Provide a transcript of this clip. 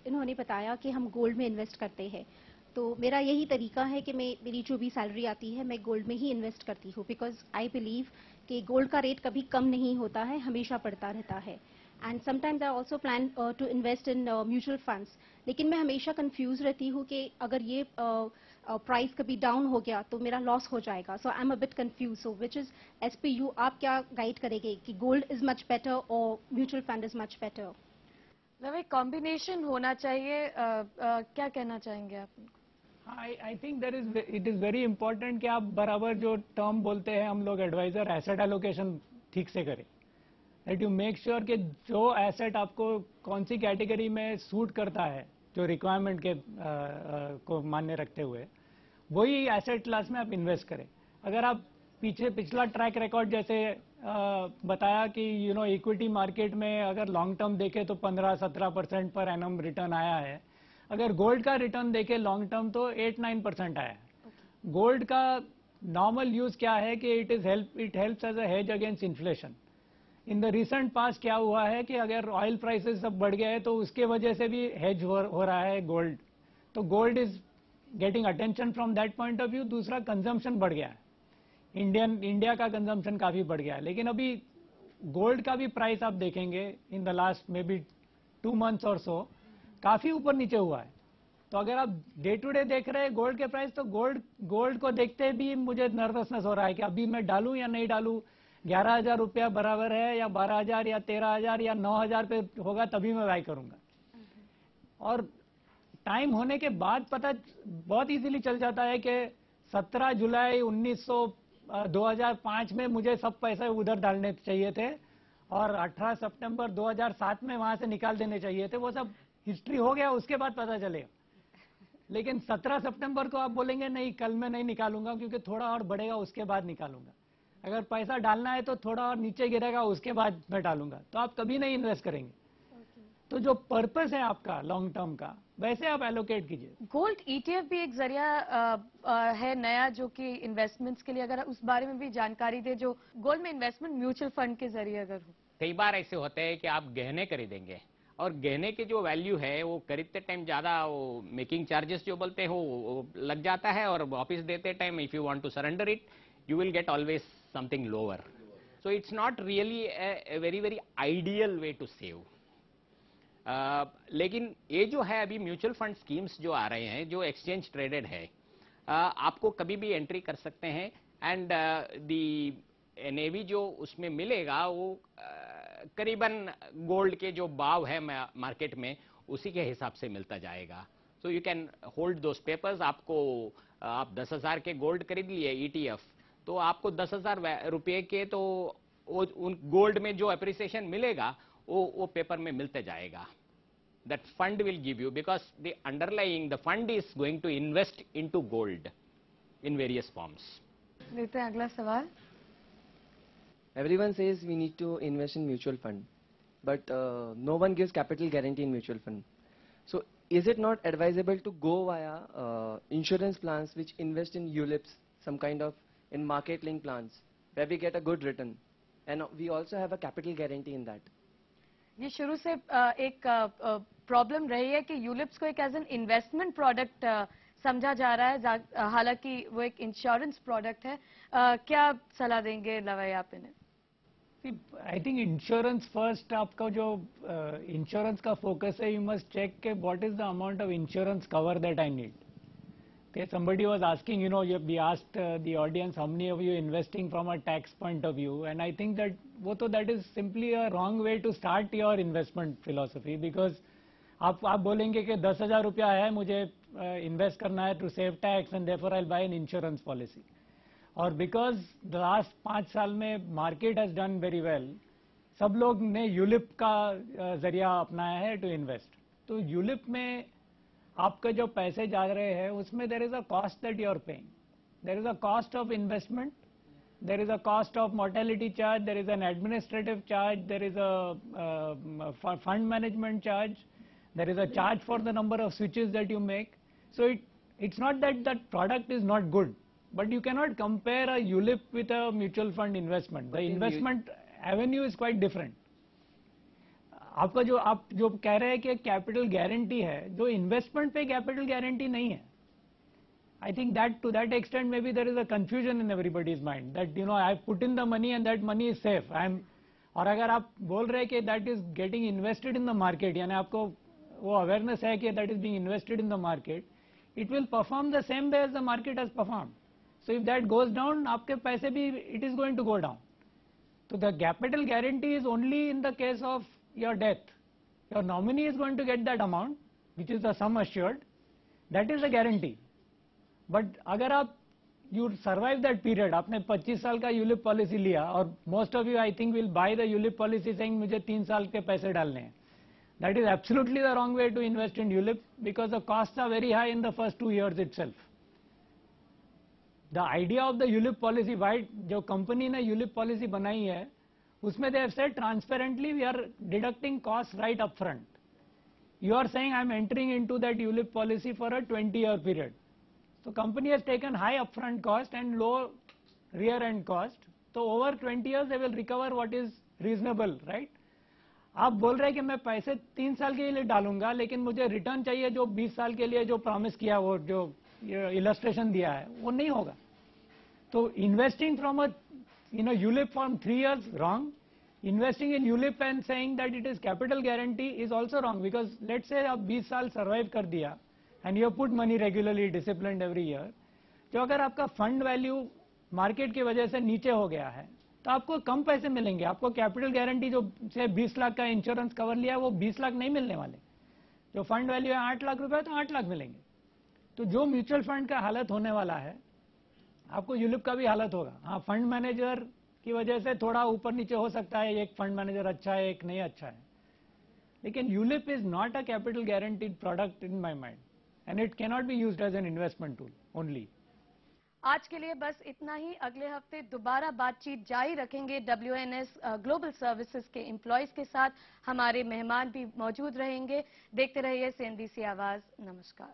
इन्होंने बताया कि हम गोल्ड में इन्वेस्ट करते हैं, तो मेरा यही तरीका है कि मेरी जो भी सैलरी आती है मैं गोल्ड में ही इन्वेस्ट करती हूँ, बिकॉज आई बिलीव कि गोल्ड का रेट कभी कम नहीं होता है, हमेशा बढ़ता रहता है। And sometimes I also plan to invest in mutual funds, लेकिन मैं हमेशा कंफ्यूज रहती हूँ कि अगर ये प्राइस कभी डाउन हो गया तो मेरा लॉस हो जाएगा। So I am a bit confuse. So which is as per you, आप क्या गाइड करेंगे कि गोल्ड इज मच बेटर और mutual fund is much better? मतलब एक कॉम्बिनेशन होना चाहिए। क्या कहना चाहेंगे आप? I think it is very important कि आप बराबर जो टर्म बोलते हैं हम लोग एडवाइजर, एसेट एलोकेशन ठीक से करें। दैट यू मेक श्योर कि जो एसेट आपको कौन सी कैटेगरी में सूट करता है, जो रिक्वायरमेंट के को मान्य रखते हुए वही एसेट क्लास में आप इन्वेस्ट करें। अगर आप पिछला ट्रैक रिकॉर्ड जैसे बताया कि इक्विटी मार्केट में अगर लॉन्ग टर्म देखें तो 15-17% पर एनम रिटर्न आया है। अगर गोल्ड का रिटर्न देखें लॉन्ग टर्म तो 8-9% आया है। गोल्ड का नॉर्मल यूज क्या है कि it helps as a hedge against inflation. In the recent past क्या हुआ है कि अगर ऑयल प्राइसेस सब बढ़ गए तो उसके वजह से भी हेज हो रहा है गोल्ड, तो gold is getting attention from that point of view. दूसरा, कंजम्पशन बढ़ गया है, इंडिया का कंजम्पशन काफी बढ़ गया है। लेकिन अभी गोल्ड का भी प्राइस आप देखेंगे in the last may be 2 months और सो काफी ऊपर नीचे हुआ है। तो अगर आप डे टू डे देख रहे हैं गोल्ड के प्राइस, तो गोल्ड को देखते भी मुझे नर्वसनेस हो रहा है कि अभी मैं डालूं या नहीं डालूं। 11,000 रुपया बराबर है या 12,000 या 13,000 या 9,000 पे होगा तभी मैं बाय करूंगा। और टाइम होने के बाद पता बहुत इजीली चल जाता है कि 17 जुलाई 2005 में मुझे सब पैसे उधर डालने चाहिए थे और 18 सितंबर 2007 में वहां से निकाल देने चाहिए थे। वो सब हिस्ट्री हो गया, उसके बाद पता चलेगा। लेकिन 17 सितंबर को आप बोलेंगे नहीं कल मैं नहीं निकालूंगा क्योंकि थोड़ा और बढ़ेगा उसके बाद निकालूंगा। अगर पैसा डालना है तो थोड़ा और नीचे गिरेगा उसके बाद मैं डालूंगा, तो आप कभी नहीं इन्वेस्ट करेंगे। तो जो पर्पस है आपका लॉन्ग टर्म का, वैसे आप एलोकेट कीजिए। गोल्ड ईटीएफ भी एक जरिया है नया जो कि इन्वेस्टमेंट्स के लिए, अगर उस बारे में भी जानकारी दे, जो गोल्ड में इन्वेस्टमेंट म्यूचुअल फंड के जरिए अगर हो। कई बार ऐसे होते हैं कि आप गहने खरीदेंगे और गहने की जो वैल्यू है वो खरीदते टाइम ज्यादा वो मेकिंग चार्जेस जो बोलते हैं वो लग जाता है, और वापस देते time if you want to surrender it you will get always something lower. So it's not really a very very ideal way to save. लेकिन ये जो है अभी म्यूचुअल फंड स्कीम्स जो आ रहे हैं जो एक्सचेंज ट्रेडेड है, आपको कभी भी एंट्री कर सकते हैं एंड दी एनएवी जो उसमें मिलेगा वो करीबन गोल्ड के जो भाव है मार्केट में उसी के हिसाब से मिलता जाएगा। So you can hold those papers. आपको आप 10,000 के गोल्ड खरीद लिए ईटीएफ, तो आपको 10,000 रुपये के तो उन गोल्ड में जो अप्रिसिएशन मिलेगा वो पेपर में मिलते जाएगा। That fund will give you, because the fund is going to invest into gold in various forms. लेते हैं अगला सवाल। Everyone says we need to invest in mutual fund, but no one gives capital guarantee in mutual fund. So is it not advisable to go via insurance plans which invest in ULIPs, some kind of in market link plans where we get a good return and we also have a capital guarantee in that? ये शुरू से एक problem रही है कि ULIPs को एक as an investment product समझा जा रहा है, हालांकि वो एक इंश्योरेंस प्रोडक्ट है। क्या सलाह देंगे लवई आप इन्हें? I think insurance first. आपका जो इंश्योरेंस का फोकस है, यू मस्ट चेक के what is the amount of insurance cover that I need. Okay, somebody was asking, we asked the audience how many of you investing from a tax point of view, and I think that is simply a wrong way to start your investment philosophy, because आप बोलेंगे कि 10,000 रुपया है मुझे invest करना है to save tax and therefore I will buy an insurance policy. और because the last 5 साल में market has done very well, सब लोग ने यूलिप का जरिया अपनाया है टू इन्वेस्ट। तो यूलिप में आपके जो पैसे जा रहे हैं उसमें there is a cost that you are paying. There is a cost of investment, there is a cost of mortality charge, there is an administrative charge, there is a fund management charge, there is a charge for the number of switches that you make. So it's not that that product is not good, but you cannot compare a ULIP with a mutual fund investment. The investment avenue is quite different. आपका जो आप जो कह रहे हैं कि capital guarantee है, जो इन्वेस्टमेंट पे कैपिटल गारंटी नहीं है. I think that to that extent maybe there is a confusion in everybody's mind that I put in the money and that money is safe. और अगर आप बोल रहे हैं कि that is getting invested in the market, यानी आपको वो awareness है कि that is being invested in the market, it will perform the same way as the market has performed. So if that goes down, आपके पैसे भी it is going to go down. So the capital guarantee is only in the case of your death. Your nominee is going to get that amount, which is the sum assured. That is the guarantee. But अगर आप you survive that period, आपने 25 साल का ULIP policy लिया और most of you I think will buy the ULIP policy saying मुझे 3 साल के पैसे डालने हैं. That is absolutely the wrong way to invest in ULIP because the cost are very high in the first 2 years itself. The idea of the ULIP policy, wait जो company ने ULIP policy बनाई है उसमें they have said transparently we are deducting cost right up front. You are saying I am entering into that ULIP policy for a 20-year period. So company has taken high upfront cost and low rear end cost. So over 20 years they will recover what is reasonable, right? आप बोल रहे हैं कि मैं पैसे 3 साल के लिए डालूंगा लेकिन मुझे रिटर्न चाहिए जो 20 साल के लिए जो प्रॉमिस किया, वो जो इलस्ट्रेशन दिया है वो नहीं होगा. तो investing from a ULIP form 3 years wrong. Investing in ULIP and saying that it is capital guarantee is also wrong because let's say आप 20 साल सर्वाइव कर दिया and you put money regularly disciplined every year, जो अगर आपका fund value market की वजह से नीचे हो गया है तो आपको कम पैसे मिलेंगे. आपको कैपिटल गारंटी जो से 20 लाख का इंश्योरेंस कवर लिया वो 20 लाख नहीं मिलने वाले. जो फंड वैल्यू है 8 लाख रुपए तो 8 लाख मिलेंगे. तो जो म्यूचुअल फंड का हालत होने वाला है आपको यूलिप का भी हालत होगा. हाँ, फंड मैनेजर की वजह से थोड़ा ऊपर नीचे हो सकता है, एक फंड मैनेजर अच्छा है एक नहीं अच्छा है, लेकिन ULIP is not a capital guaranteed product in my mind and it cannot be used as an investment tool only. आज के लिए बस इतना ही. अगले हफ्ते दोबारा बातचीत जारी रखेंगे WNS ग्लोबल सर्विसेज के एम्प्लॉयज के साथ. हमारे मेहमान भी मौजूद रहेंगे. देखते रहिए CNBC आवाज. नमस्कार.